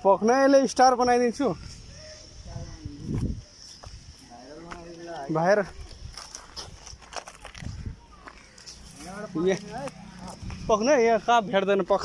पक्न यसले स्टार बनाइदिन्छु बाहिर पक्न यहाँ कहाँ भेट्दैन पख